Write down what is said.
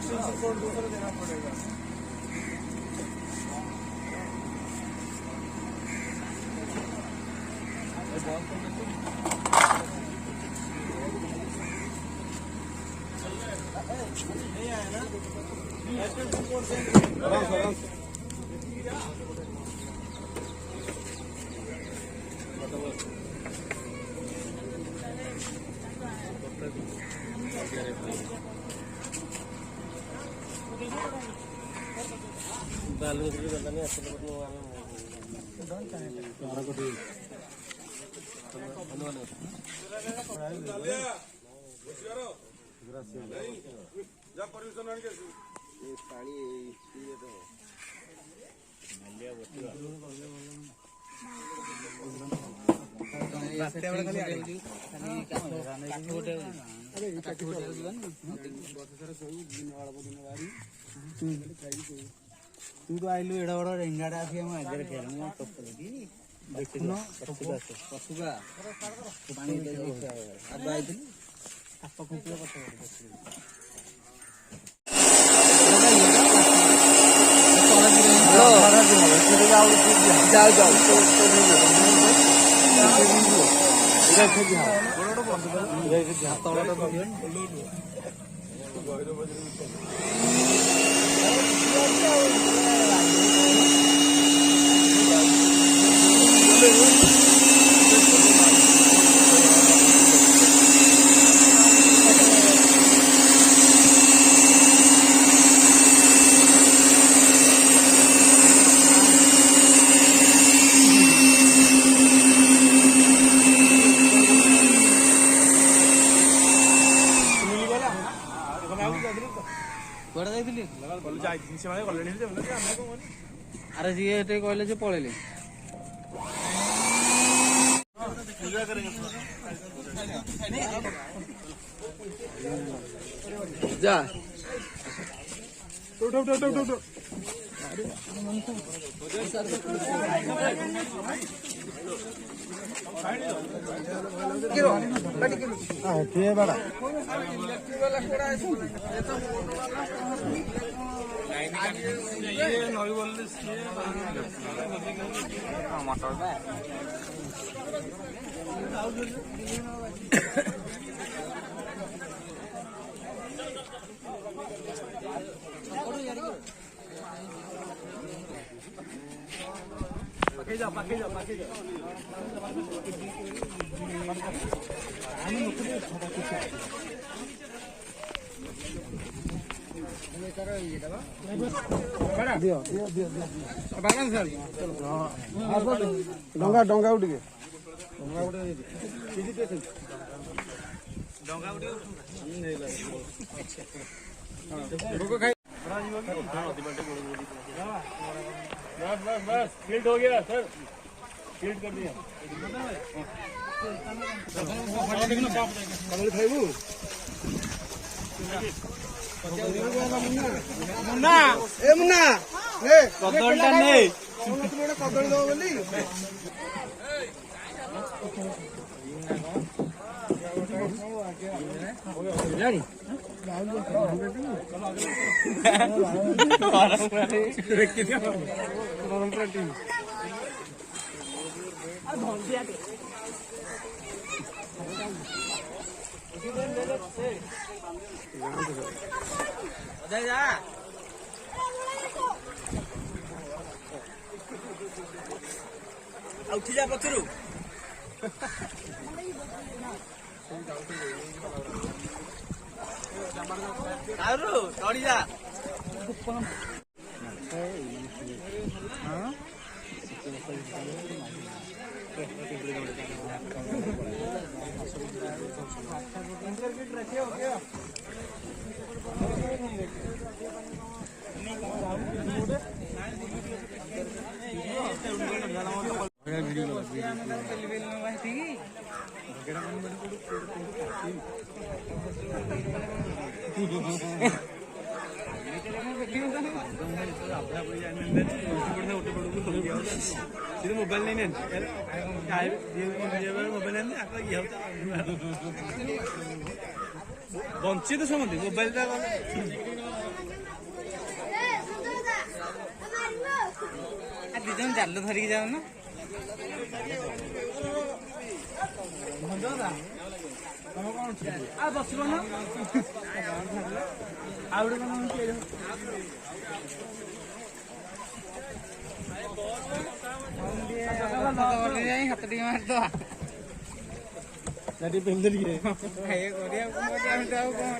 Extension code दूसरा देना पड़ेगा। नहीं आया ना एक्सटेंशन कोड से बालू के बंदा नहीं असली बदलो आवे डोंट चाहे तुम्हारा को दी जा परमिशन आने के ये पानी ये तो नलिया बोतल रास्ते वाला खाली आड़ी खाली काठ होटे अरे काठ होटे जीवन बहुत सारा सोई दिन वाला दिन वाली तू तो आइलु एडा बड़ा रेंगाडा आसी हम आगे खेल मु टप लगी देखिनो पसुगा पानी दे आज आइथिल आप खुंपिया पछे जाओ जाओ अरे जी कहले जे पळेले जा उठ उठ उठ उठ किए बड़ा ये नई बोलले मटर बा पाके जा डंगा डंगा उठ गए बस फील्ड हो गया सर फील्ड कर दिया मुन्ना ए मुन्ना कदलटा नहीं कदल दो बोली उठी जा पछरू आरु तड़ी जा मोबाइल नहीं मोबाइल बंची तो समझ मोबाइल ଦି ଜଣ ଜାଲ ଧରିକି ଯାଉନ। ତମେ କଣ ଆଉ ବସିବ ନା ଆଉ ଗୋଟେ ହାତ ଟିକେ ମାରିଦବା ପିନ୍ଧିଲି ଆଉ କଣ